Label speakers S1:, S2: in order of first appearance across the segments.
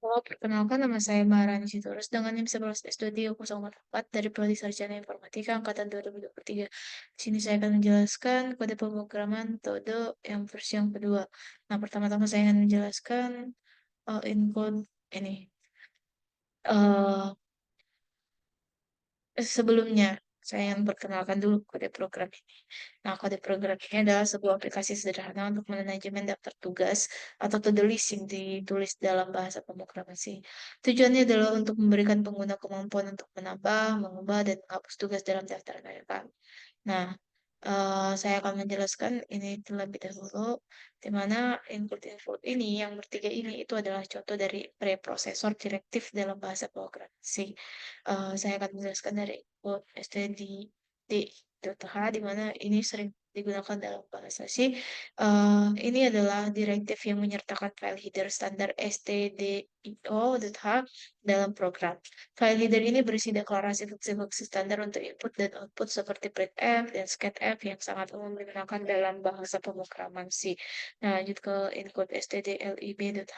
S1: Halo, perkenalkan nama saya Maharani Sitorus dengan NIM 11S2304 dari Prodi Sarjana Informatika Angkatan 2023. Di sini saya akan menjelaskan kode pemrograman Todo yang versi yang kedua. Nah, pertama-tama saya akan menjelaskan encode ini. Eh, Sebelumnya, saya ingin perkenalkan dulu kode program ini. Nah, kode program ini adalah sebuah aplikasi sederhana untuk manajemen daftar tugas atau to-do list yang ditulis dalam bahasa pemrograman C. Tujuannya adalah untuk memberikan pengguna kemampuan untuk menambah, mengubah, dan menghapus tugas dalam daftar mereka. Nah, saya akan menjelaskan ini terlebih dahulu, di mana input-input ini yang bertiga ini itu adalah contoh dari preprosesor direktif dalam bahasa programmasi. Saya akan menjelaskan dari input std.h, di mana ini sering digunakan dalam bahasa C. Ini adalah direktif yang menyertakan file header standar stdio.h dalam program. File header ini berisi deklarasi fungsi-fungsi standar untuk input dan output seperti printf dan scanf yang sangat umum digunakan dalam bahasa pemrograman C. Nah, lanjut ke include stdlib.h.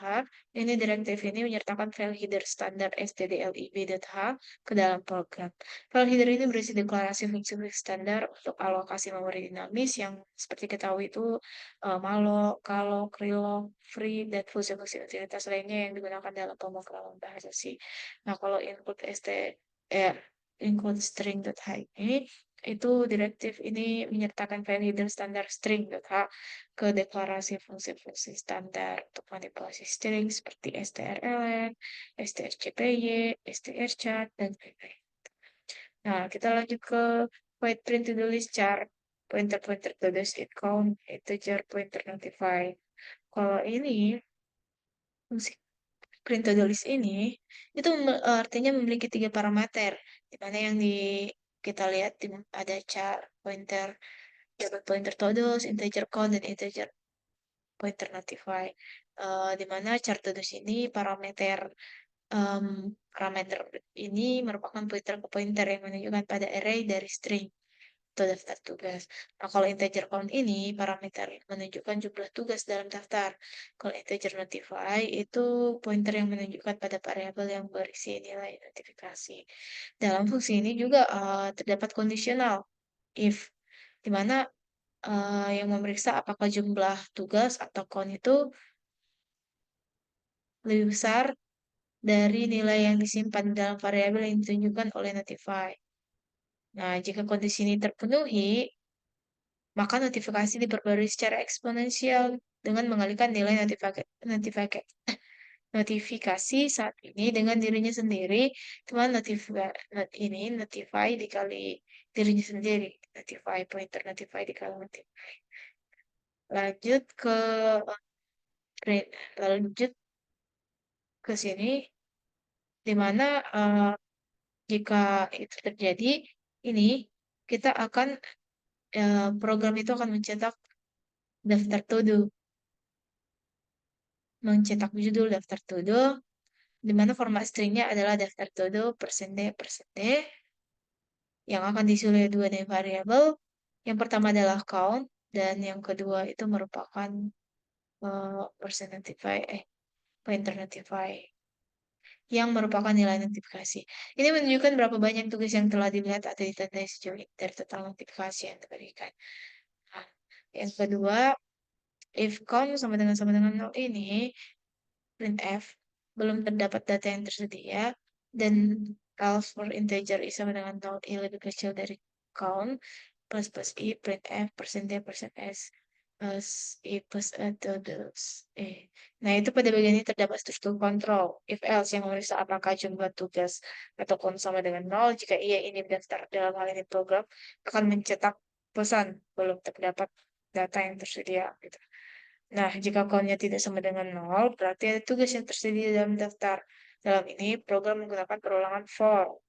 S1: Ini direktif ini menyertakan file header standar stdlib.h ke dalam program. File header ini berisi deklarasi fungsi-fungsi standar untuk alokasi memori dinamis yang seperti ketahui itu malloc, calloc, reloc, free, dan fungsi-fungsi utilitas lainnya yang digunakan dalam pemrograman bahasa C. Nah, kalau eh, include string.h ini, itu direktif ini menyertakan file header standar string.h ke deklarasi fungsi-fungsi standar untuk manipulasi string seperti strlen, strcpy, strchat, dan lain-lain. Nah, kita lanjut ke void print to do list chart, pointer-pointer to do list count, integer pointer notify. Kalau ini, fungsi print to do list ini itu artinya memiliki tiga parameter, di mana yang kita lihat ada char pointer, double pointer todos, integer count, dan integer pointer notify. Di mana char todos ini em, parameter ini merupakan pointer ke pointer yang menunjukkan pada array dari string atau daftar tugas. Nah, kalau integer count ini parameter menunjukkan jumlah tugas dalam daftar. Kalau integer notify itu pointer yang menunjukkan pada variabel yang berisi nilai notifikasi. Dalam fungsi ini juga terdapat kondisional if, di mana yang memeriksa apakah jumlah tugas atau count itu lebih besar dari nilai yang disimpan dalam variabel yang ditunjukkan oleh notify. Nah, jika kondisi ini terpenuhi, maka notifikasi diperbarui secara eksponensial dengan mengalihkan nilai notifikasi saat ini dengan dirinya sendiri, teman notify dikali dirinya sendiri, notify pointer notify dikali notify. Lanjut ke lanjut ke sini, di mana jika itu terjadi, ini kita akan program itu akan daftar to-do, mencetak judul daftar to-do, di mana format stringnya adalah daftar todo %d yang akan diisi oleh dua variabel. Yang pertama adalah count dan yang kedua itu merupakan pointer notify yang merupakan nilai notifikasi. Ini menunjukkan berapa banyak tugas yang telah dilihat atau ditandai sejauh ini dari total notifikasi yang diberikan. Nah, yang kedua, if count sama dengan 0 ini, printf belum terdapat data yang tersedia dan else for integer i sama dengan 0 i lebih kecil dari count plus plus i printf persen s plus i plus atau Nah, itu pada bagian ini terdapat struktur kontrol if else yang memeriksa apakah jumlah tugas atau count sama dengan 0. Jika iya, ini daftar dalam hal ini program akan mencetak pesan belum terdapat data yang tersedia gitu. Nah, jika count-nya tidak sama dengan 0, berarti ada tugas yang tersedia dalam daftar. Dalam ini, program menggunakan perulangan for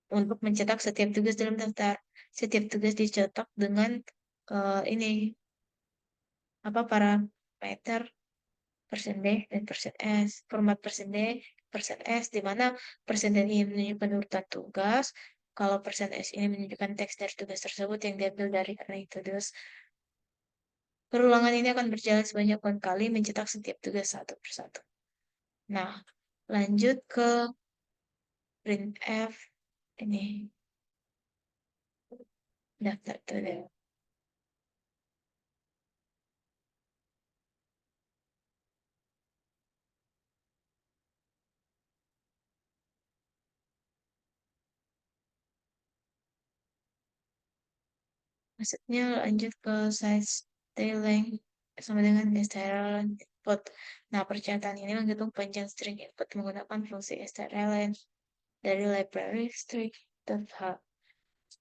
S1: untuk mencetak setiap tugas dalam daftar. Setiap tugas dicetak dengan ini apa parameter %d dan %s. Format %d, %s, di mana %d ini menunjukkan urutan tugas. Kalau %s ini menunjukkan teks dari tugas tersebut yang diambil dari array tugas Perulangan ini akan berjalan sebanyak 6 kali mencetak setiap tugas satu persatu. Nah, lanjut ke printf ini daftar tugas. Maksudnya lanjut ke size length sama dengan strlen input. Nah, pernyataan ini menghitung panjang string input menggunakan fungsi strlen dari library string.h.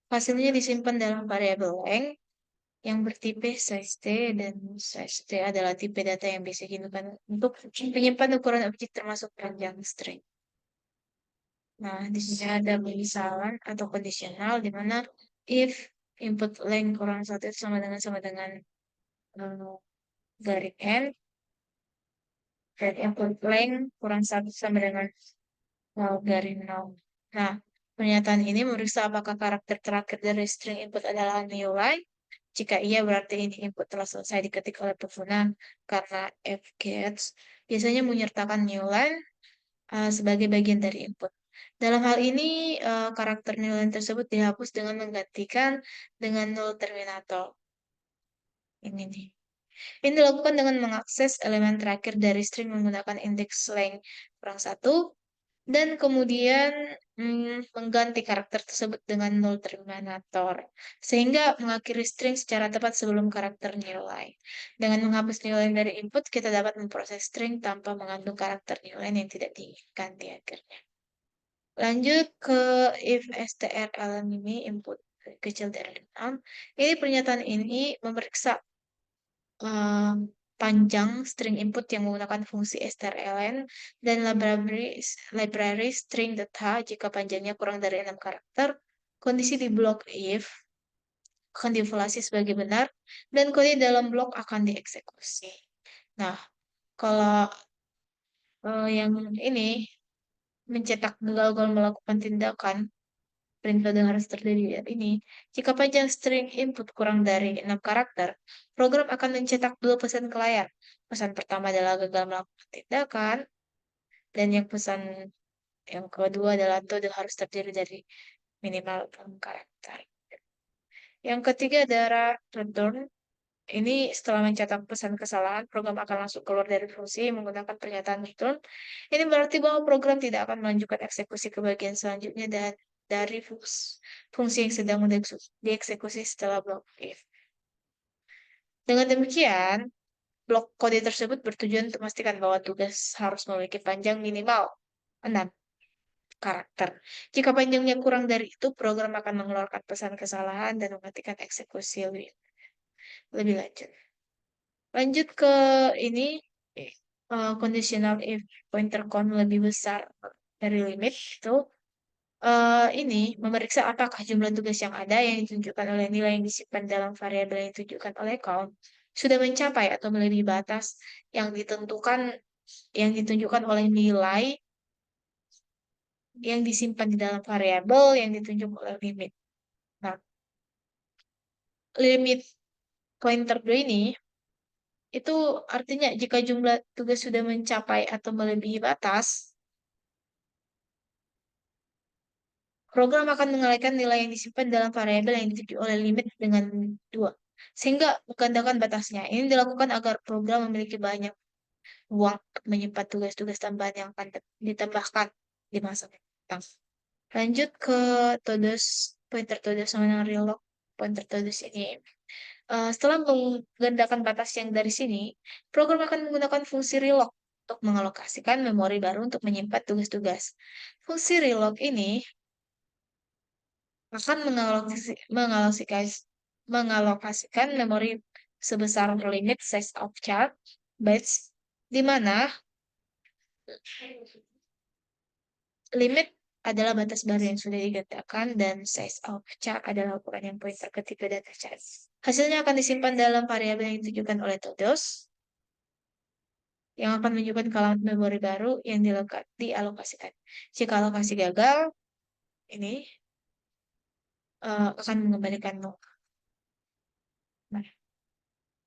S1: Hasilnya disimpan dalam variabel length yang bertipe size dan size adalah tipe data yang bisa digunakan untuk menyimpan ukuran objek termasuk panjang string. Nah, di sini ada misalan atau kondisional di mana if input length kurang satu itu sama dengan garing n dan input length kurang satu sama dengan garing 0. Nah, pernyataan ini memeriksa apakah karakter terakhir dari string input adalah new line. Jika iya, berarti ini input telah selesai diketik oleh pengguna karena fgets biasanya menyertakan new line sebagai bagian dari input. Dalam hal ini, karakter new line tersebut dihapus dengan menggantikan dengan null terminator. Ini nih. Ini dilakukan dengan mengakses elemen terakhir dari string menggunakan indeks length kurang satu dan kemudian mengganti karakter tersebut dengan null terminator sehingga mengakhiri string secara tepat sebelum karakter nilai. Dengan menghapus nilai dari input, kita dapat memproses string tanpa mengandung karakter nilai yang tidak diinginkan di akhirnya. Lanjut ke if strlen ini input kecil dari 6. Ini pernyataan ini memeriksa panjang string input yang menggunakan fungsi strlen dan library string.h jika panjangnya kurang dari 6 karakter. Kondisi di blok if akan dievaluasi sebagai benar dan kode dalam blok akan dieksekusi. Nah, kalau yang ini mencetak gagal melakukan tindakan print kode harus terdiri dari ini. Jika panjang string input kurang dari 6 karakter, program akan mencetak dua pesan ke layar. Pesan pertama adalah gagal melakukan tindakan, dan yang kedua adalah kode harus terdiri dari minimal 6 karakter. Yang ketiga adalah return. Ini setelah mencetak pesan kesalahan, program akan langsung keluar dari fungsi menggunakan pernyataan return. Ini berarti bahwa program tidak akan melanjutkan eksekusi ke bagian selanjutnya dan dari fungsi yang sedang dieksekusi setelah blok if. Dengan demikian, blok kode tersebut bertujuan untuk memastikan bahwa tugas harus memiliki panjang minimal 6 karakter. Jika panjangnya kurang dari itu, program akan mengeluarkan pesan kesalahan dan mematikan eksekusi lebih lanjut. Lanjut ke ini, conditional if pointer count lebih besar dari limit itu ini memeriksa apakah jumlah tugas yang ada yang ditunjukkan oleh nilai yang disimpan dalam variabel yang ditunjukkan oleh count sudah mencapai atau melebihi batas yang ditunjukkan oleh nilai yang disimpan di dalam variabel yang ditunjuk oleh limit. Nah, limit pointer ini itu artinya jika jumlah tugas sudah mencapai atau melebihi batas, program akan mengalihkan nilai yang disimpan dalam variabel yang dituju oleh limit dengan 2, sehingga menggandakan batasnya. Ini dilakukan agar program memiliki banyak ruang untuk menyimpan tugas-tugas tambahan yang akan ditambahkan di masa mendatang. Lanjut ke todos, pointer todos sama dengan reloc. Pointer todos ini setelah menggandakan batas yang dari sini, program akan menggunakan fungsi reloc untuk mengalokasikan memori baru untuk menyimpan tugas-tugas. Fungsi reloc ini akan mengalokasikan memori sebesar limit size of chart bytes, di mana limit adalah batas baru yang sudah digandakan dan size of chart adalah ukuran yang pointer ke tipe data chart. Hasilnya akan disimpan dalam variabel yang ditujukan oleh todos yang akan menunjukkan kalamat memori baru yang dialokasikan. Jika alokasi gagal, ini akan mengembalikan 0. Nah,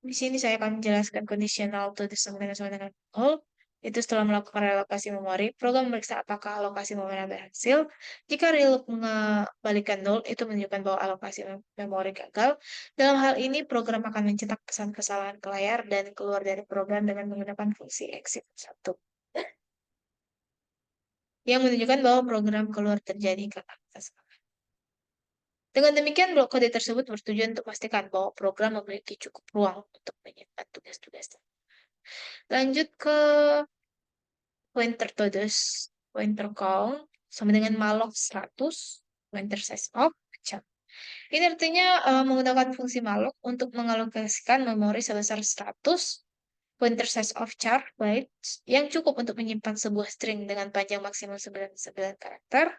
S1: Di sini saya akan menjelaskan conditional to the sama dengan all. Itu setelah melakukan relokasi memori, program memeriksa apakah alokasi memori berhasil. Jika reload mengembalikan nol, itu menunjukkan bahwa alokasi memori gagal. Dalam hal ini, program akan mencetak pesan kesalahan ke layar dan keluar dari program dengan menggunakan fungsi exit 1. Yang menunjukkan bahwa program keluar terjadi karena kesalahan. Dengan demikian, blok kode tersebut bertujuan untuk memastikan bahwa program memiliki cukup ruang untuk menyimpan tugas-tugas. Lanjut ke pointer todos, pointer count, sama dengan malloc 100, pointer size of, macam. Ini artinya menggunakan fungsi malloc untuk mengalokasikan memori sebesar 100 pointer size of char bytes yang cukup untuk menyimpan sebuah string dengan panjang maksimum 99 karakter.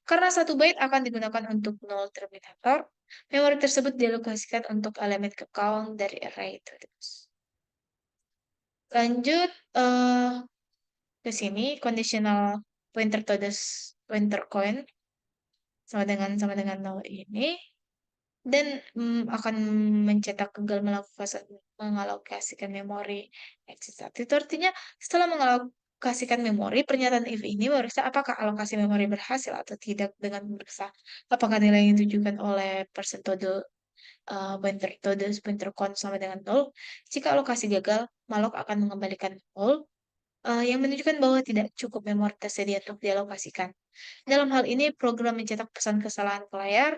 S1: Karena satu byte akan digunakan untuk null terminator, memori tersebut dialokasikan untuk elemen ke count dari array todos. Lanjut ke sini conditional pointer todos pointer coin sama dengan nol ini dan akan mencetak gagal mengalokasikan memori exit 1. Itu artinya setelah mengalokasikan memori, pernyataan if ini memeriksa apakah alokasi memori berhasil atau tidak dengan memeriksa apakah nilai yang ditujukan oleh person todo pointer todos pointer count sama dengan nol. Jika alokasi gagal, malloc akan mengembalikan nol yang menunjukkan bahwa tidak cukup memori tersedia untuk dialokasikan. Dalam hal ini, program mencetak pesan kesalahan ke layar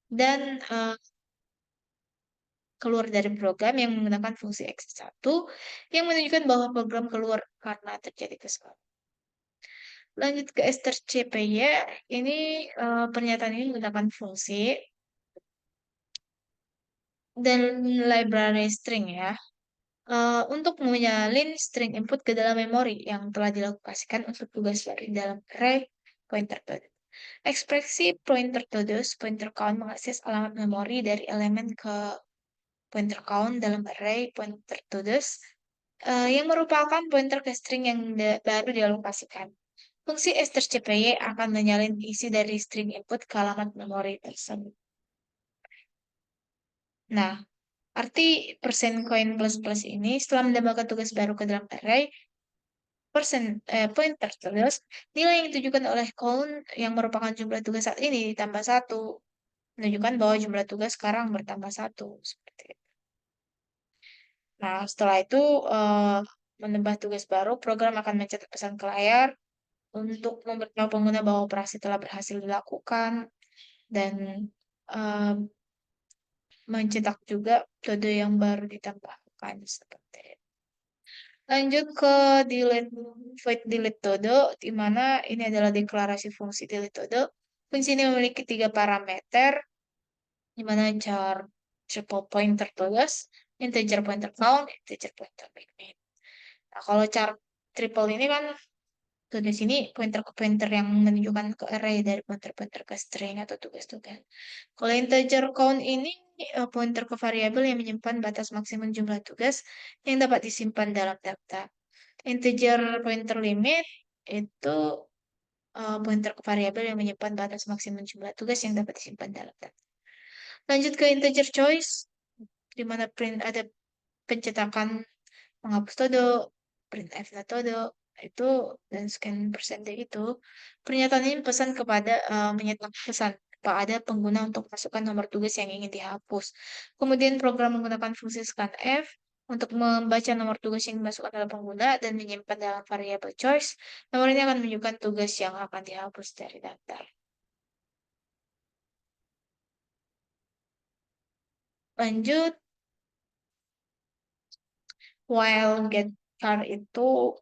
S1: dan keluar dari program yang menggunakan fungsi exit 1 yang menunjukkan bahwa program keluar karena terjadi kesalahan. Lanjut ke strcpy, ini pernyataan ini menggunakan fungsi dan library string ya. Untuk menyalin string input ke dalam memori yang telah dilokasikan untuk tugas dari dalam array pointer todos. Ekspresi pointer todos pointer count mengakses alamat memori dari elemen ke pointer count dalam array pointer todos yang merupakan pointer ke string yang baru dialokasikan. Fungsi strcpy akan menyalin isi dari string input ke alamat memori tersebut. Nah, arti persen coin plus plus ini setelah menambahkan tugas baru ke dalam array, pointer terus nilai yang ditujukan oleh count yang merupakan jumlah tugas saat ini ditambah 1 menunjukkan bahwa jumlah tugas sekarang bertambah 1 seperti itu. Nah, setelah itu menambah tugas baru, program akan mencetak pesan ke layar untuk memberitahu pengguna bahwa operasi telah berhasil dilakukan dan uh, mencetak juga kode yang baru ditambahkan seperti itu. Lanjut ke delete void delete todo, di mana ini adalah deklarasi fungsi delete todo. Fungsi ini memiliki 3 parameter, di mana char triple pointer todos, integer pointer count, integer pointer limit. Nah, kalau char triple ini kan tugas ini pointer ke pointer yang menunjukkan ke array dari pointer-pointer ke string atau tugas-tugas. Kalau integer count ini pointer ke variabel yang menyimpan batas maksimum jumlah tugas yang dapat disimpan dalam daftar. Integer pointer limit itu pointer ke variabel yang menyimpan batas maksimum jumlah tugas yang dapat disimpan dalam daftar. Lanjut ke integer choice, di mana print ada pencetakan menghapus todo, print f todo, itu dan scan persente itu. Pernyataan ini pesan kepada menyetak pesan kepada pengguna untuk masukkan nomor tugas yang ingin dihapus. Kemudian program menggunakan fungsi scanf untuk membaca nomor tugas yang dimasukkan oleh pengguna dan menyimpan dalam variabel choice. Nomor ini akan menunjukkan tugas yang akan dihapus dari daftar. Lanjut, while get char itu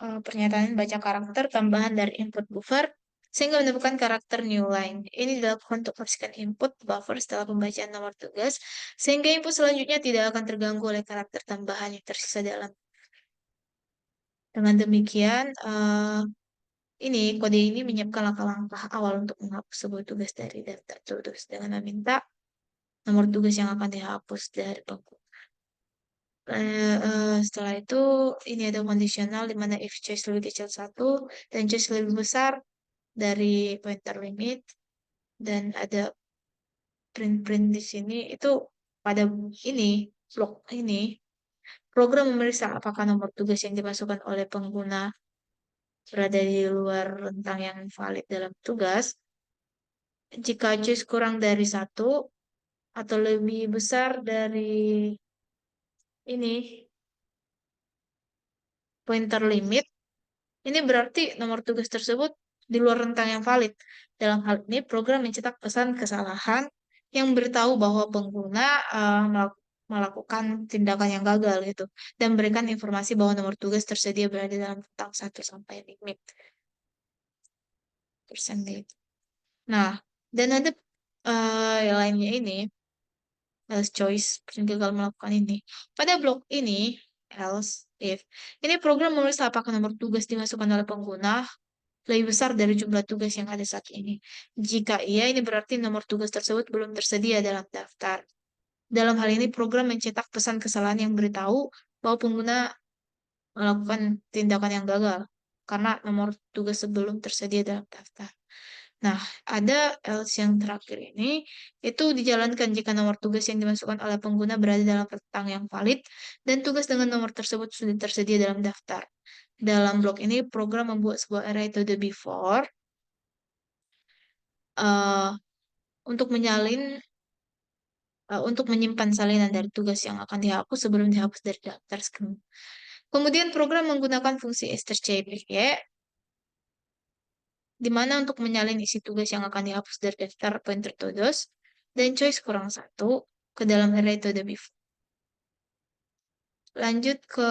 S1: pernyataan baca karakter tambahan dari input buffer sehingga menemukan karakter new line. Ini dilakukan untuk memastikan input buffer setelah pembacaan nomor tugas sehingga input selanjutnya tidak akan terganggu oleh karakter tambahan yang tersisa dalam. Dengan demikian, ini kode ini menyiapkan langkah-langkah awal untuk menghapus sebuah tugas dari daftar tugas dengan meminta nomor tugas yang akan dihapus dari pengguna. Setelah itu ini ada kondisional di mana if choice lebih kecil 1 dan choice lebih besar dari pointer limit dan ada print-print di sini itu pada ini blok ini Program memeriksa apakah nomor tugas yang dimasukkan oleh pengguna berada di luar rentang yang valid dalam tugas. Jika choice kurang dari satu atau lebih besar dari ini pointer limit, ini berarti nomor tugas tersebut di luar rentang yang valid. Dalam hal ini, program mencetak pesan kesalahan yang beritahu bahwa pengguna melakukan tindakan yang gagal gitu dan memberikan informasi bahwa nomor tugas tersedia berada dalam rentang satu sampai limit persen gitu. Nah, dan ada yang lainnya ini else choice yang gagal melakukan ini. Pada blok ini else if ini program memeriksa apakah nomor tugas dimasukkan oleh pengguna lebih besar dari jumlah tugas yang ada saat ini. Jika iya, ini berarti nomor tugas tersebut belum tersedia dalam daftar. Dalam hal ini, program mencetak pesan kesalahan yang beritahu bahwa pengguna melakukan tindakan yang gagal karena nomor tugas sebelum tersedia dalam daftar. Nah, ada else yang terakhir ini, itu dijalankan jika nomor tugas yang dimasukkan oleh pengguna berada dalam rentang yang valid dan tugas dengan nomor tersebut sudah tersedia dalam daftar. Dalam blok ini, program membuat sebuah array to the before eh, untuk untuk menyimpan salinan dari tugas yang akan dihapus sebelum dihapus dari daftar screen. Kemudian program menggunakan fungsi strcpy di mana untuk menyalin isi tugas yang akan dihapus dari daftar pointer to those dan choice kurang satu ke dalam array to the before. Lanjut ke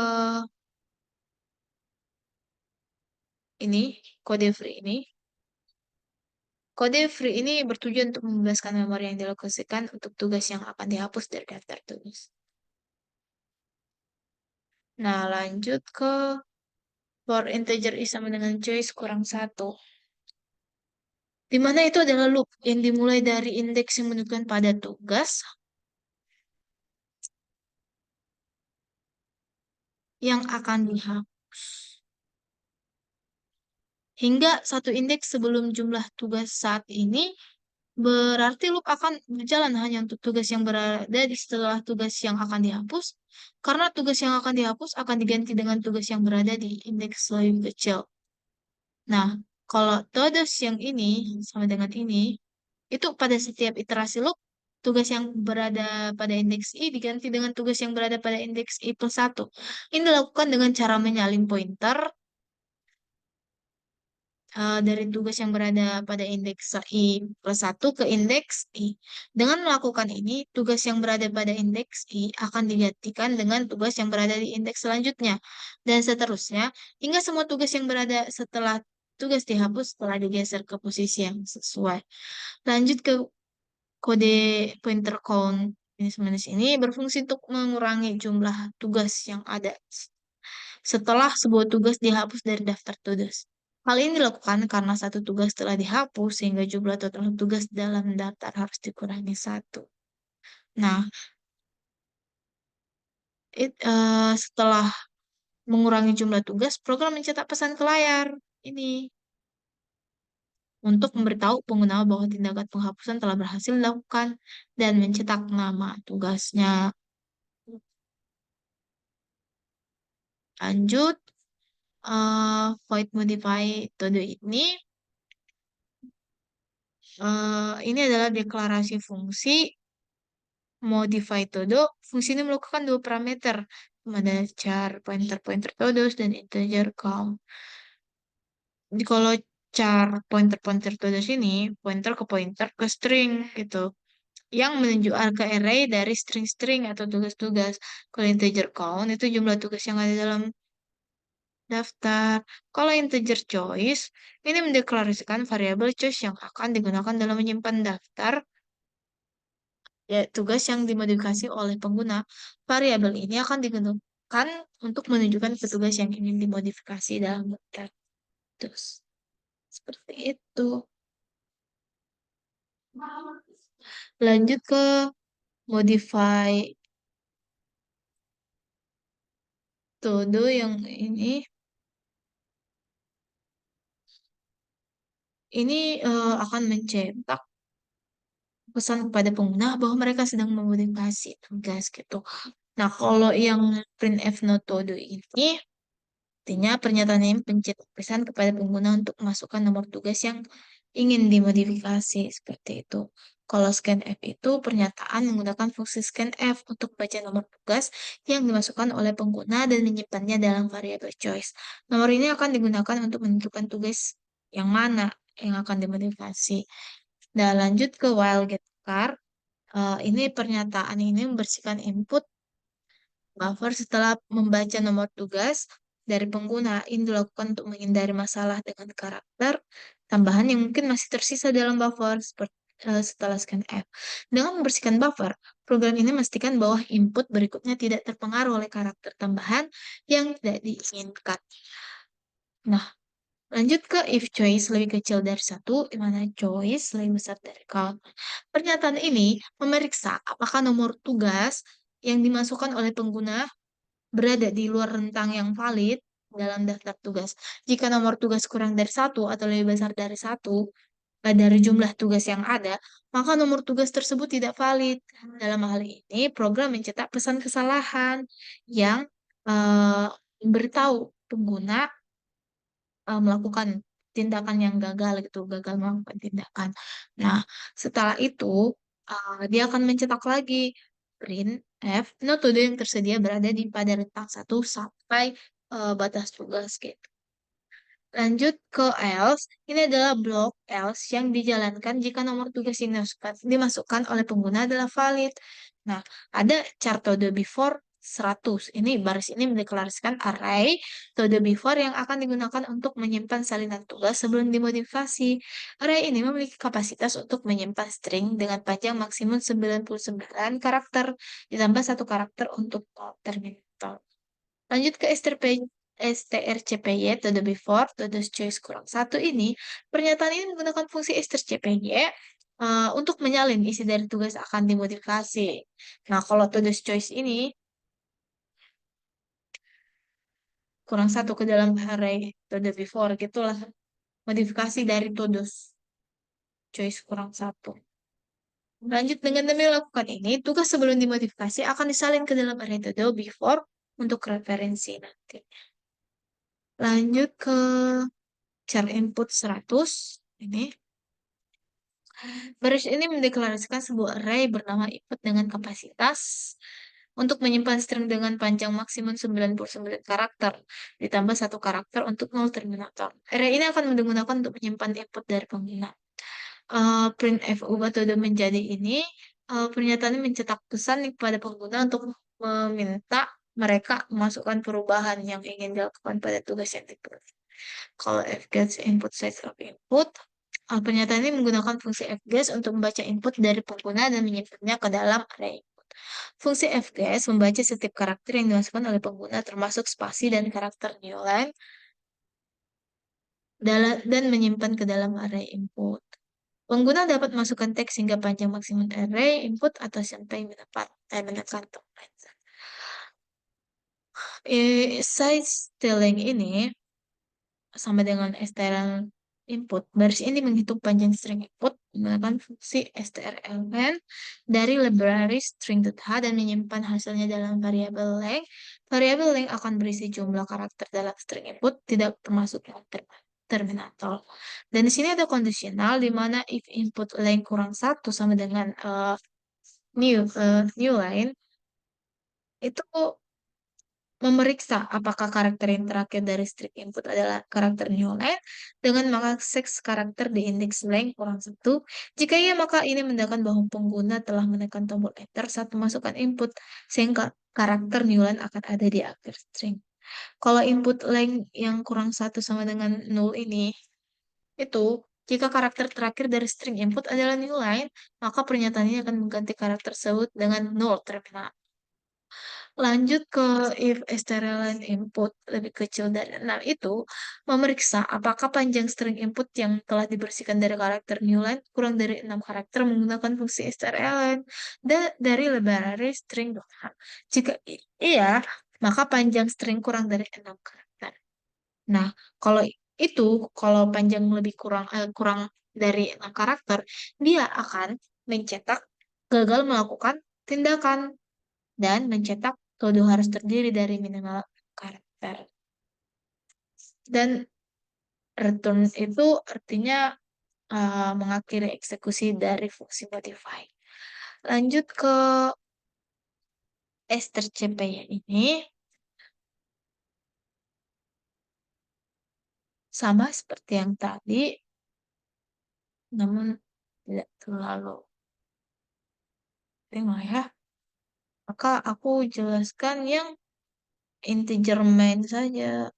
S1: ini, kode free ini. Kode free ini bertujuan untuk membebaskan memori yang dialokasikan untuk tugas yang akan dihapus dari daftar tugas. Nah, lanjut ke for integer i sama dengan choice kurang satu. Di mana itu adalah loop yang dimulai dari indeks yang menunjukkan pada tugas yang akan dihapus. Hingga satu indeks sebelum jumlah tugas saat ini, berarti loop akan berjalan hanya untuk tugas yang berada di setelah tugas yang akan dihapus, karena tugas yang akan dihapus akan diganti dengan tugas yang berada di indeks lebih kecil. Nah, kalau todos yang ini sama dengan ini, itu pada setiap iterasi loop, tugas yang berada pada indeks I diganti dengan tugas yang berada pada indeks I plus 1. Ini dilakukan dengan cara menyalin pointer dari tugas yang berada pada indeks I plus 1 ke indeks I. Dengan melakukan ini, tugas yang berada pada indeks I akan digantikan dengan tugas yang berada di indeks selanjutnya. Dan seterusnya, hingga semua tugas yang berada setelah tugas dihapus telah digeser ke posisi yang sesuai. Lanjut ke kode pointer count ini sebenarnya ini berfungsi untuk mengurangi jumlah tugas yang ada setelah sebuah tugas dihapus dari daftar tugas. Hal ini dilakukan karena satu tugas telah dihapus sehingga jumlah total tugas dalam daftar harus dikurangi satu. Nah, setelah mengurangi jumlah tugas, program mencetak pesan ke layar ini untuk memberitahu pengguna bahwa tindakan penghapusan telah berhasil dilakukan dan mencetak nama tugasnya. Lanjut, void modify todo ini adalah deklarasi fungsi modify todo. Fungsi ini melakukan dua parameter, ada char pointer pointer todos dan integer count. Jadi kalau char pointer pointer todos ini pointer ke string gitu, yang menunjukkan ke array dari string-string atau tugas-tugas. Kalau integer count itu jumlah tugas yang ada dalam daftar. Kalau integer choice, ini mendeklarasikan variabel choice yang akan digunakan dalam menyimpan daftar, ya tugas yang dimodifikasi oleh pengguna. Variabel ini akan digunakan untuk menunjukkan petugas yang ingin dimodifikasi dalam daftar. Terus, seperti itu. Lanjut ke modify todo yang ini. Ini akan mencetak pesan kepada pengguna bahwa mereka sedang memodifikasi tugas gitu. Nah, kalau yang printf no todo ini, artinya pernyataan ini pencetak pesan kepada pengguna untuk memasukkan nomor tugas yang ingin dimodifikasi, seperti itu. Kalau scanf itu pernyataan menggunakan fungsi scanf untuk baca nomor tugas yang dimasukkan oleh pengguna dan menyimpannya dalam variabel choice. Nomor ini akan digunakan untuk menentukan tugas yang mana yang akan dimodifikasi. Dan lanjut ke while get char. Ini pernyataan ini membersihkan input buffer setelah membaca nomor tugas dari pengguna. Ini dilakukan untuk menghindari masalah dengan karakter tambahan yang mungkin masih tersisa dalam buffer seperti setelah scanf. Dengan membersihkan buffer, program ini memastikan bahwa input berikutnya tidak terpengaruh oleh karakter tambahan yang tidak diinginkan. Nah, lanjut ke if choice lebih kecil dari satu, di mana choice lebih besar dari count. Pernyataan ini memeriksa apakah nomor tugas yang dimasukkan oleh pengguna berada di luar rentang yang valid dalam daftar tugas. Jika nomor tugas kurang dari satu atau lebih besar dari satu dari jumlah tugas yang ada, maka nomor tugas tersebut tidak valid. Dalam hal ini, program mencetak pesan kesalahan yang memberitahu pengguna melakukan tindakan yang gagal gitu, gagal melakukan tindakan. Nah, setelah itu dia akan mencetak lagi print f metode yang tersedia berada di pada rentang 1 sampai batas tugas gitu. Lanjut ke else, ini adalah blok else yang dijalankan jika nomor tugas yang dimasukkan oleh pengguna adalah valid. Nah, ada char todo before 100. Ini baris ini mendeklarasikan array todo before yang akan digunakan untuk menyimpan salinan tugas sebelum dimodifikasi. Array ini memiliki kapasitas untuk menyimpan string dengan panjang maksimum 99 karakter, ditambah 1 karakter untuk terminator. Lanjut ke strcpy to the before to the choice kurang satu ini, pernyataan ini menggunakan fungsi strcpy untuk menyalin isi dari tugas akan dimodifikasi. Nah, kalau to the choice ini kurang satu ke dalam array to the before, gitulah modifikasi dari to the choice kurang satu. Lanjut dengan demi melakukan ini, tugas sebelum dimodifikasi akan disalin ke dalam array to the before untuk referensi nanti. Lanjut ke char input 100 ini. Baris ini mendeklarasikan sebuah array bernama input dengan kapasitas untuk menyimpan string dengan panjang maksimum 99 karakter, ditambah 1 karakter untuk null terminator. Array ini akan digunakan untuk menyimpan input dari pengguna. Printf ubah todo menjadi ini, pernyataan ini mencetak pesan kepada pengguna untuk meminta mereka memasukkan perubahan yang ingin dilakukan pada tugas yang diperlukan. Kalau fgets input size of input, pernyataan ini menggunakan fungsi fgets untuk membaca input dari pengguna dan menyimpannya ke dalam array input. Fungsi fgets membaca setiap karakter yang dimasukkan oleh pengguna termasuk spasi dan karakter newline dan menyimpan ke dalam array input. Pengguna dapat masukkan teks hingga panjang maksimum array input atau sampai menekan tombol. Size string ini sama dengan strl input. Baris ini menghitung panjang string input menggunakan fungsi strlen dari library string.h dan menyimpan hasilnya dalam variabel length. Variabel length akan berisi jumlah karakter dalam string input, tidak termasuk terminator. Dan di sini ada kondisional di mana if input length kurang satu sama dengan new line itu memeriksa apakah karakter yang terakhir dari string input adalah karakter new line dengan mengakses karakter di indeks length kurang satu. Jika iya, maka ini menandakan bahwa pengguna telah menekan tombol enter saat memasukkan input, sehingga karakter new line akan ada di akhir string. Kalau input length yang kurang satu sama dengan null ini, itu jika karakter terakhir dari string input adalah new line, maka pernyataan ini akan mengganti karakter tersebut dengan null terminal. Lanjut ke if strlen input lebih kecil dari 6 itu memeriksa apakah panjang string input yang telah dibersihkan dari karakter newline kurang dari 6 karakter menggunakan fungsi strlen dari library string.h. Jika iya, maka panjang string kurang dari 6 karakter. Nah, kalau itu, kalau panjang lebih kurang dari 6 karakter, dia akan mencetak gagal melakukan tindakan dan mencetak todo harus terdiri dari minimal karakter. Dan return itu artinya mengakhiri eksekusi dari fungsi modify. Lanjut ke strcpy ini, sama seperti yang tadi, namun tidak terlalu tengok ya. Maka aku jelaskan yang integer main saja.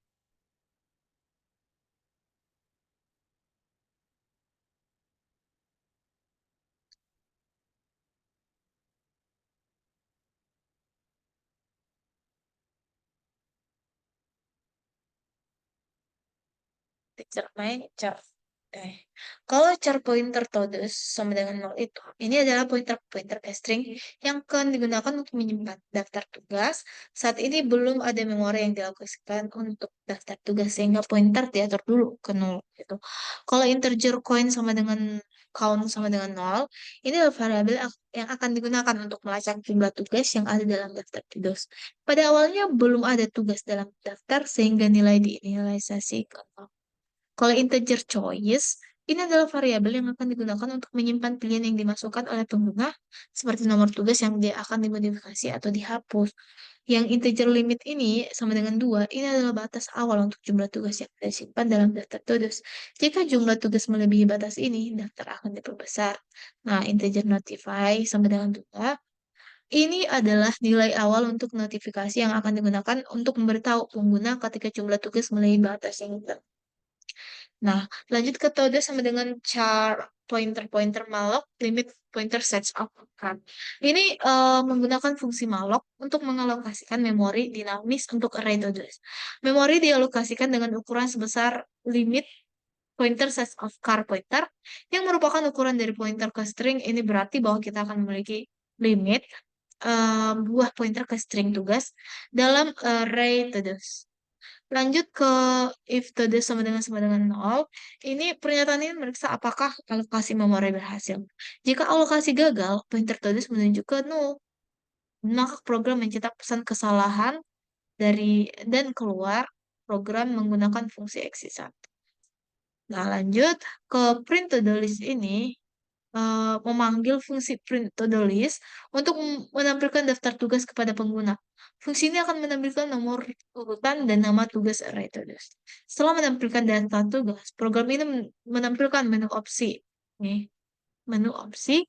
S1: Teacher main char. Kalau char pointer todes sama dengan 0 itu, ini adalah pointer-pointer ke string yang akan digunakan untuk menyimpan daftar tugas. Saat ini belum ada memori yang dialokasikan untuk daftar tugas sehingga pointer diatur dulu ke 0 gitu. Kalau integer coin sama dengan count sama dengan 0, ini adalah variabel yang akan digunakan untuk melacak jumlah tugas yang ada dalam daftar tugas. Pada awalnya belum ada tugas dalam daftar sehingga nilai diinisialisasi ke 0. Kalau integer choice, ini adalah variabel yang akan digunakan untuk menyimpan pilihan yang dimasukkan oleh pengguna, seperti nomor tugas yang dia akan dimodifikasi atau dihapus. Yang integer limit ini sama dengan 2, ini adalah batas awal untuk jumlah tugas yang disimpan dalam daftar tugas. Jika jumlah tugas melebihi batas ini, daftar akan diperbesar. Nah, integer notify sama dengan 2, ini adalah nilai awal untuk notifikasi yang akan digunakan untuk memberitahu pengguna ketika jumlah tugas melebihi batas yang Nah, lanjut ke metode sama dengan char pointer malloc limit pointer sets of card. Ini menggunakan fungsi malloc untuk mengalokasikan memori dinamis untuk array todes. Memori dialokasikan dengan ukuran sebesar limit pointer sets of car pointer yang merupakan ukuran dari pointer ke string. Ini berarti bahwa kita akan memiliki limit buah pointer ke string tugas dalam array todes. Lanjut ke if todo sama dengan 0. Ini pernyataan ini meriksa apakah alokasi memori berhasil. Jika alokasi gagal, pointer todes menuju ke 0. Maka program mencetak pesan kesalahan dari dan keluar program menggunakan fungsi exit 1. Nah, lanjut ke print to do list ini memanggil fungsi print to do list untuk menampilkan daftar tugas kepada pengguna. Fungsi ini akan menampilkan nomor urutan dan nama tugas array tugas. Setelah menampilkan data tugas, program ini menampilkan menu opsi. Nih, menu opsi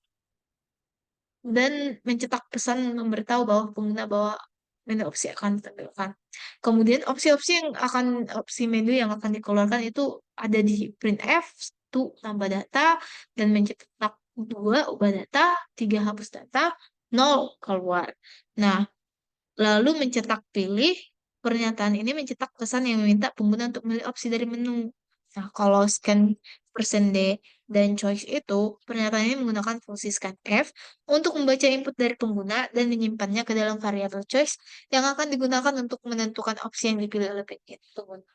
S1: dan mencetak pesan memberitahu bahwa pengguna bahwa menu opsi akan ditampilkan. Kemudian opsi menu yang akan dikeluarkan itu ada di printf, 1 tambah data dan mencetak 2 ubah data, 3 hapus data, 0 keluar. Nah, lalu mencetak pilih, pernyataan ini mencetak pesan yang meminta pengguna untuk memilih opsi dari menu. Nah, kalau scan %D dan choice itu, pernyataan ini menggunakan fungsi scanf untuk membaca input dari pengguna dan menyimpannya ke dalam variabel choice yang akan digunakan untuk menentukan opsi yang dipilih oleh pengguna.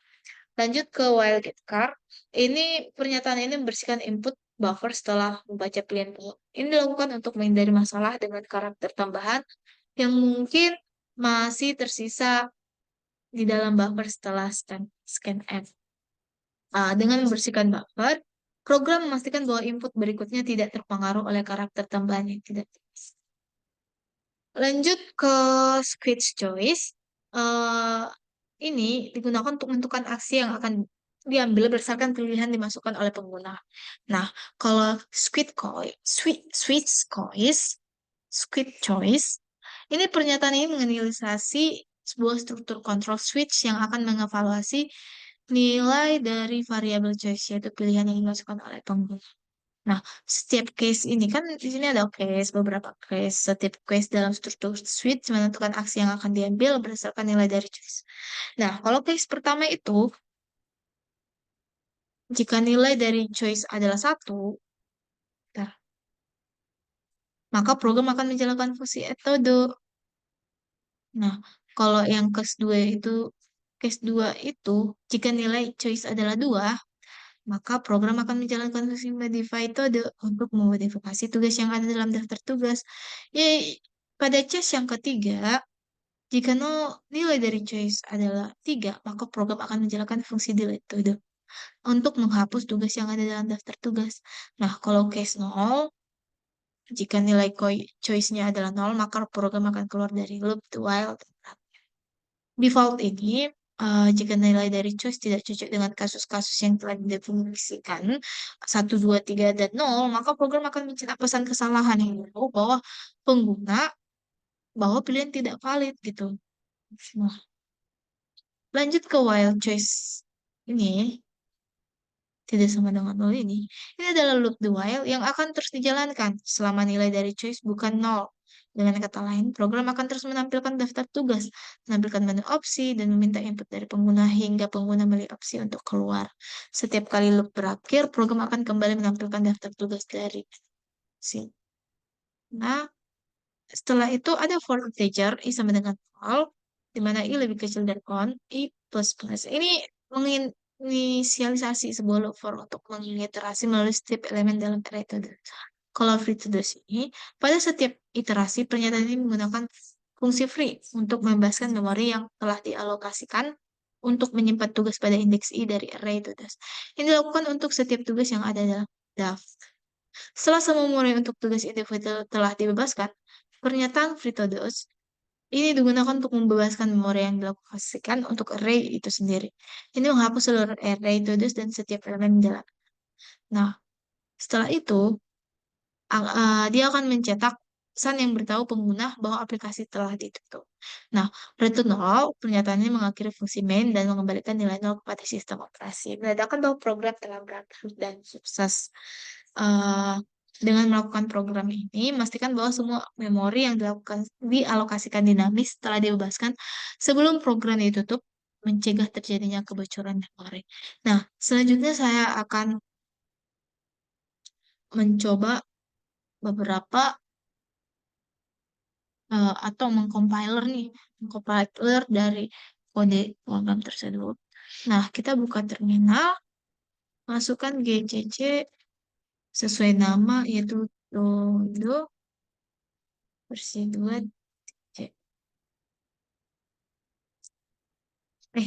S1: Lanjut ke while get car. Ini pernyataan ini membersihkan input buffer setelah membaca pilihan pengguna. Ini dilakukan untuk menghindari masalah dengan karakter tambahan yang mungkin masih tersisa di dalam buffer setelah scanf. Dengan membersihkan buffer, program memastikan bahwa input berikutnya tidak terpengaruh oleh karakter tambahan yang tidak jelas. Lanjut ke switch choice. Uh, ini digunakan untuk menentukan aksi yang akan diambil berdasarkan pilihan dimasukkan oleh pengguna. Nah, kalau switch choice, ini pernyataan ini menganalisasi sebuah struktur control switch yang akan mengevaluasi nilai dari variabel choice, yaitu pilihan yang dimasukkan oleh pengguna. Nah, setiap case ini kan di sini ada beberapa case. Setiap case dalam struktur switch menentukan aksi yang akan diambil berdasarkan nilai dari choice. Nah, kalau case pertama itu, jika nilai dari choice adalah 1, nah, maka program akan menjalankan fungsi metode. Nah, kalau yang case 2 itu, jika nilai choice adalah 2, maka program akan menjalankan fungsi modify metode untuk memodifikasi tugas yang ada dalam daftar tugas. Pada case yang ketiga, Jika nilai dari choice adalah 3, maka program akan menjalankan fungsi delete to do untuk menghapus tugas yang ada dalam daftar tugas. Nah, kalau case 0, jika nilai choice-nya adalah 0, maka program akan keluar dari loop while. Default ini, jika nilai dari choice tidak cocok dengan kasus-kasus yang telah didefinisikan, 1, 2, 3, dan 0, maka program akan mencetak pesan kesalahan yang memberitahu pengguna bahwa pilihan tidak valid gitu. Nah, lanjut ke while choice ini, tidak sama dengan nol ini. Ini adalah loop the while yang akan terus dijalankan selama nilai dari choice bukan nol. Dengan kata lain, program akan terus menampilkan daftar tugas, menampilkan menu opsi, dan meminta input dari pengguna hingga pengguna memilih opsi untuk keluar. Setiap kali loop berakhir, program akan kembali menampilkan daftar tugas dari si. Nah, setelah itu ada for integer, i sama dengan nol, di mana i lebih kecil dari on, i plus plus. Ini menginisialisasi sebuah loop for untuk mengiterasi melalui setiap elemen dalam array itu. Kalau free to do ini, pada setiap iterasi pernyataan ini menggunakan fungsi free untuk membebaskan memori yang telah dialokasikan untuk menyimpan tugas pada indeks i dari array to do. Ini dilakukan untuk setiap tugas yang ada dalam daftar. Setelah semua memori untuk tugas individu telah dibebaskan, pernyataan free to do ini digunakan untuk membebaskan memori yang dialokasikan untuk array itu sendiri. Ini menghapus seluruh array to do dan setiap elemen di dalam. Nah, setelah itu, dia akan mencetak pesan yang beritahu pengguna bahwa aplikasi telah ditutup. Nah, return nol, pernyataan ini mengakhiri fungsi main dan mengembalikan nilai nol kepada sistem operasi. Menandakan bahwa program telah berakhir dan sukses. Eh, dengan melakukan program ini, memastikan bahwa semua memori yang dialokasikan dinamis telah dibebaskan sebelum program ditutup, mencegah terjadinya kebocoran memori. Nah, selanjutnya saya akan mencoba beberapa atau mengcompiler dari kode program tersebut. Nah, kita buka terminal, masukkan gcc sesuai nama yaitu dodo versi 2 C.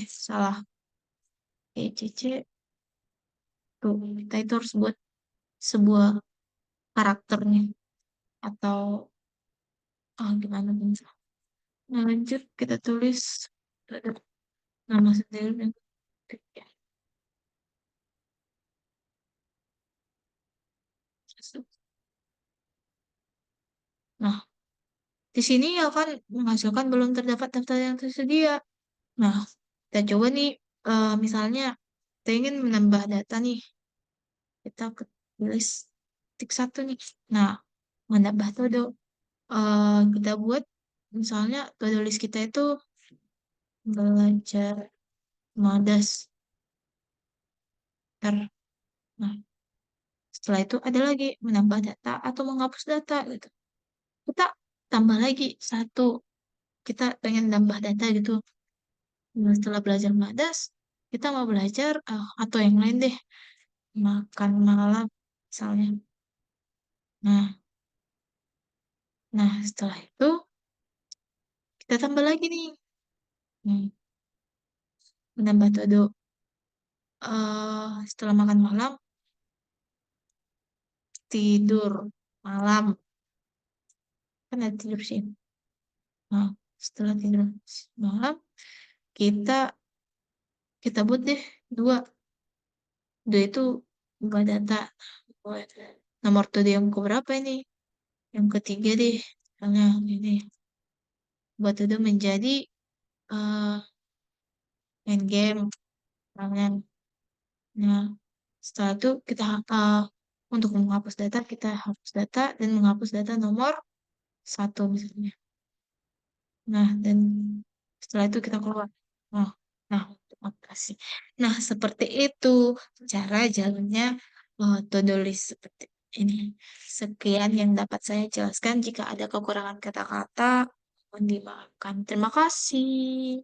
S1: Salah. gcc tuh, kita itu harus buat sebuah karakternya atau gimana bisa. Nah, lanjut kita tulis nama sendiri dan ya. Nah, di sini akan menghasilkan belum terdapat daftar yang tersedia. Nah, kita coba nih, misalnya kita ingin menambah data nih, kita tulis tik satu nih. Nah, menambah todo, kita buat misalnya todo list kita itu belajar madas. Nah, setelah itu ada lagi menambah data atau menghapus data gitu. Kita tambah lagi satu, kita pengen nambah data gitu. Nah, setelah belajar madas, kita mau belajar atau yang lain deh, makan malam misalnya. Nah, setelah itu kita tambah lagi nih, hmm, menambah todo. Setelah makan malam, tidur malam, kan ada tidur sih. Nah, setelah tidur malam, kita kita buat deh dua. Dua itu buat data. Buat nomor todo yang keberapa ini? Yang ketiga deh. Misalnya ini. Buat todo menjadi eh main game. Misalnya. Nah, setelah itu kita untuk menghapus data, kita hapus data dan menghapus data nomor satu misalnya. Nah, dan setelah itu kita keluar. Nah, terima kasih. Nah, seperti itu cara jalannya to-do list seperti ini. Sekian yang dapat saya jelaskan. Jika ada kekurangan kata-kata, mohon dimaafkan. Terima kasih.